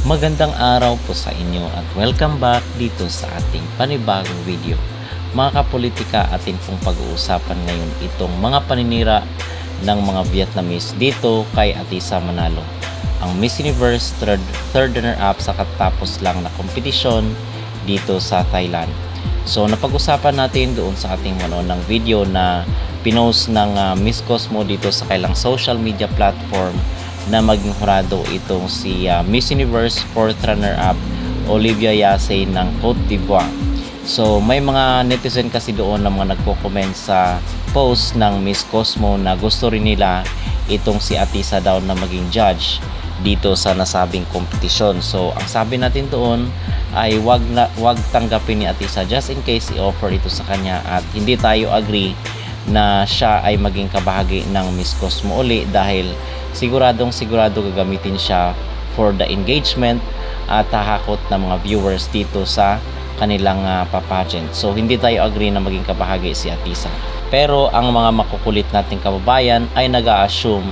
Magandang araw po sa inyo at welcome back dito sa ating panibagong video. Mga kapolitika, atin pong pag-uusapan ngayon itong mga paninira ng mga Vietnamese dito kay Atisa Manalo, ang Miss Universe third runner-up sa katapos lang na kompetisyon dito sa Thailand. So napag-usapan natin doon sa ating ng video na pinost ng Miss Cosmo dito sa kailang social media platform na maging hurado itong si Miss Universe 4th runner-up Olivia Yase ng Cote d'Ivoire. So may mga netizen kasi doon na mga nagko-comment sa post ng Miss Cosmo na gusto rin nila itong si Atisa daw na maging judge dito sa nasabing kompetisyon. So ang sabi natin doon ay wag tanggapin ni Atisa just in case i-offer ito sa kanya at hindi tayo agree na siya ay maging kabahagi ng Miss Cosmo uli dahil sigurado gagamitin siya for the engagement at hahakot ng mga viewers dito sa kanilang pageant. So hindi tayo agree na maging kabahagi si Atisa. Pero ang mga makukulit nating kababayan ay nag-a-assume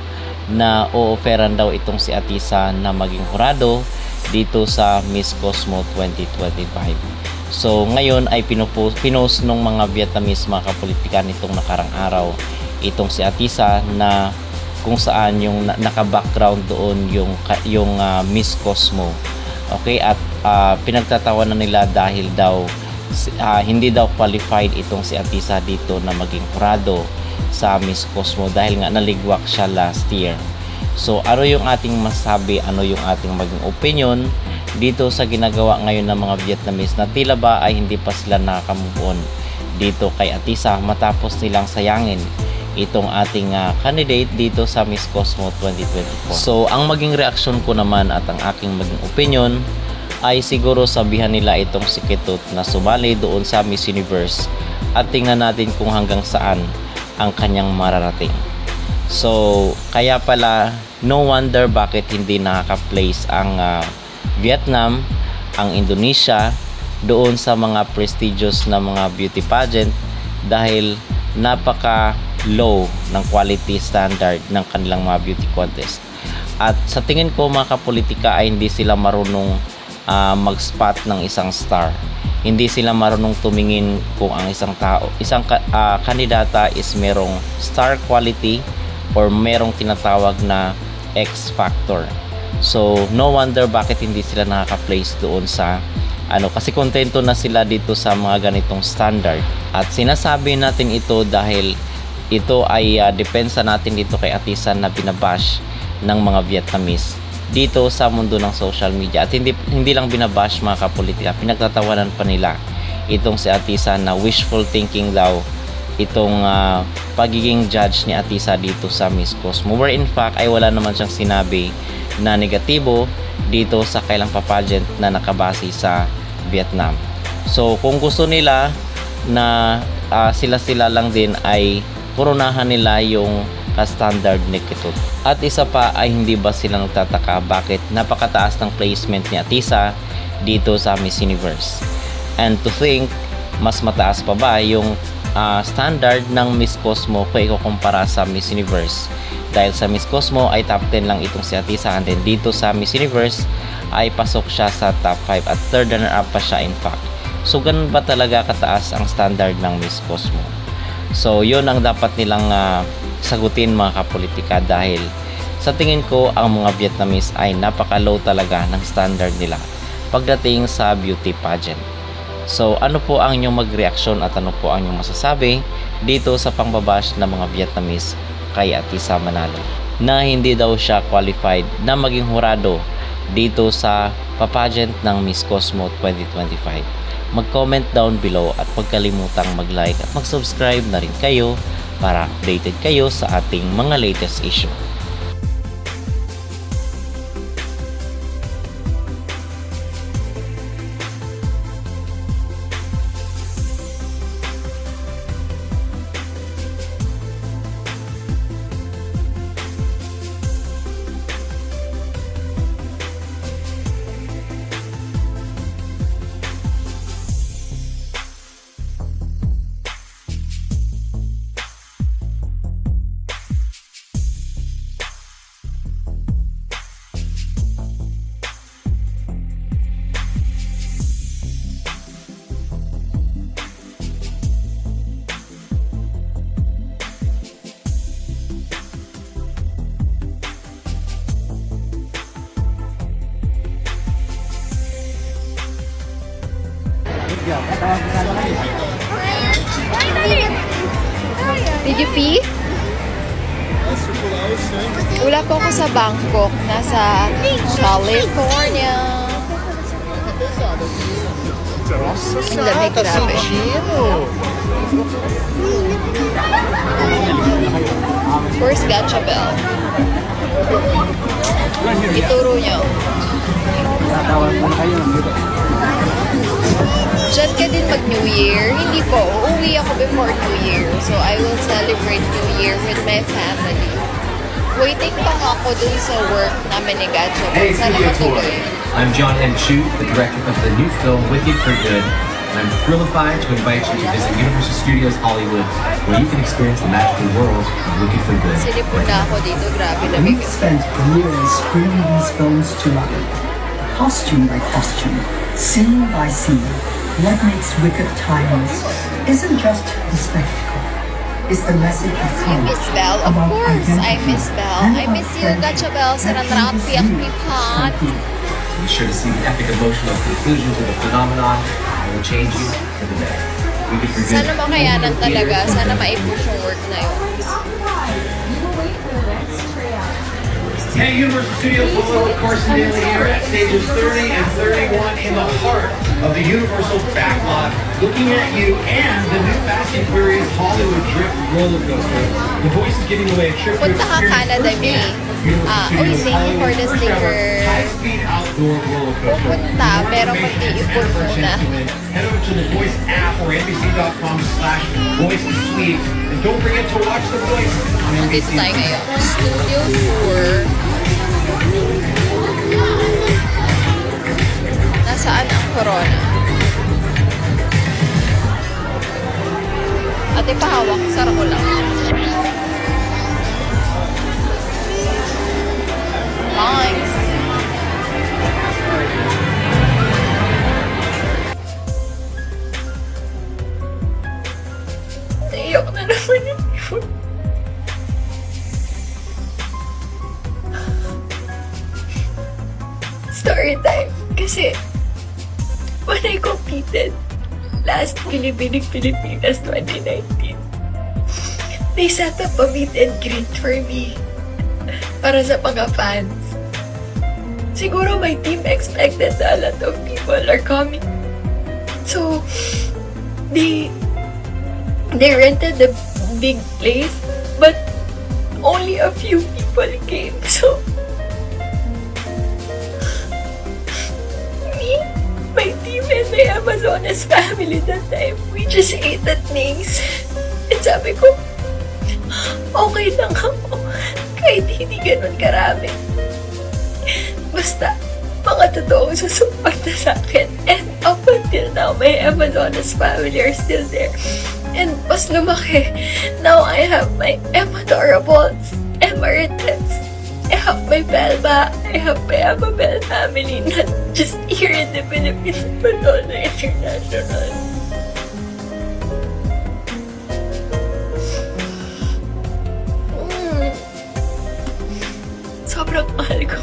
na o-offeran daw itong si Atisa na maging hurado dito sa Miss Cosmo 2025. So ngayon ay pinost ng mga Vietnamese mga kapolitika nitong nakarang araw itong si Atisa na kung saan yung naka-background doon yung Miss Cosmo. Okay, at pinagtatawanan nila dahil daw hindi daw qualified itong si Atisa dito na maging hurado sa Miss Cosmo dahil nga naligwak siya last year. So ano yung ating masabi, ano yung ating maging opinion dito sa ginagawa ngayon ng mga Vietnamese na tila ba ay hindi pa sila nakaka-move on dito kay Atisa matapos nilang sayangin itong ating candidate dito sa Miss Cosmo 2024. So ang maging reaksyon ko naman at ang aking maging opinion ay siguro sabihan nila itong si Ketut na sumali doon sa Miss Universe at tingnan natin kung hanggang saan ang kanyang mararating. So kaya pala no wonder bakit hindi nakaka-place ang Vietnam, ang Indonesia doon sa mga prestigious na mga beauty pageant dahil napaka low ng quality standard ng kanilang mga beauty contest. At sa tingin ko mga kapolitika ay hindi sila marunong mag-spot ng isang star. Hindi sila marunong tumingin kung ang isang kandidata is merong star quality or merong tinatawag na X factor. So no wonder bakit hindi sila nakaka-place doon sa kasi kontento na sila dito sa mga ganitong standard. At sinasabi natin ito dahil ito ay depensa natin dito kay Atisa na binabash ng mga Vietnamese dito sa mundo ng social media. At hindi lang binabash mga kapolitika, pinagtatawanan pa nila itong si Atisa na wishful thinking daw itong pagiging judge ni Atisa dito sa Miss Cosmo, where in fact ay wala naman siyang sinabi na negatibo dito sa kailang pageant na nakabase sa Vietnam. So kung gusto nila na sila lang din ay koronahan nila yung standard ni Ketut. At isa pa ay hindi ba sila nagtataka bakit napakataas ng placement ni Atisa dito sa Miss Universe. And to think, mas mataas pa ba yung standard ng Miss Cosmo kung ikukumpara sa Miss Universe. Dahil sa Miss Cosmo ay top 10 lang itong si Atisa and then dito sa Miss Universe ay pasok siya sa top 5 at third runner-up pa siya in fact. So ganun ba talaga kataas ang standard ng Miss Cosmo? So yun ang dapat nilang sagutin mga kapolitika dahil sa tingin ko ang mga Vietnamese ay napaka-low talaga ng standard nila pagdating sa beauty pageant. So ano po ang inyong mag-reaction at ano po ang inyong masasabi dito sa pangbabash ng mga Vietnamese kay Atisa Manalo na hindi daw siya qualified na maging hurado dito sa pageant ng Miss Cosmo 2025. Mag-comment down below at huwag kalimutang mag-like at mag-subscribe na rin kayo para updated kayo sa ating mga latest issue. Did you pee? Wala po ako sa Bangkok. Nasa California. Ang lamig, grabe. Where's Gacha Bell? Ituro nyo. Diyan ka din mag-New Year? Hindi po. Uuwi ako before New Year. So, I will celebrate New Year with my family. Waiting pa nga ako dun sa work namin ni Gacha Bell. Hey, Sana Studio Tour. matuloy. I'm John M. Chu, the director of the new film Wicked for Good. And I'm thrilled to invite you to visit Universal Studios Hollywood, where you can experience the magical world of Wicked for Good. Sinipon na ako dito. Grabe, lamig. We've spent years bringing these films to life, costume by costume, scene by scene. What makes Wicked timeless isn't just the spectacle, it's the message of I hope. miss Belle. Of about course, I identity miss Belle. and I about miss you, friendship Gacha Bell. Sa that natraat changes piyak you pipat. from you. Be sure to see the epic emotional conclusion to the phenomenon that will change you for the better. Wicked for Good. Sana makayanan talaga. Sana ma-push yung work na yun. Hey, Universal Studios, Hollywood, Carson Daly here at stages 30 and 31 in the heart of the Universal backlot, looking at you and the new Fast and Furious Hollywood Drift roller coaster. The voice is giving away a trip to Punta ka experience Canada, May. Universal Studios thank you for the Hollywood sticker. high-speed outdoor roller coaster. Pupunta, pero mag-iipon muna. Head over to the Voice app or NBC.com/voice-suite. And don't forget to watch The Voice on Nandito NBC. tayo ngayon. Studio tour. Nasaan ang corona? Ate, pahawak. Sara ko lang. Thanks. Naiyak na naman yun. Story time. Kasi, when I competed last Pilipinas 2019, they set up a meet and greet for me para sa mga fans. Siguro my team expected that a lot of people are coming. So, they rented a big place, but only a few people came. So, me, my team, and my Amazonas family that time, we just ate at Ning's. And sabi ko, okay lang ako. Kahit hindi ganun karami. Basta, mga totoong susuporta sa akin. And up until now, my Amazonas family are still there. And mas lumaki. Now I have my Emma-dorables, Emma-Rittens. I have my Belma. I have my Amabel family, not just here in the Philippines, but also international. Sobrang mahal ko.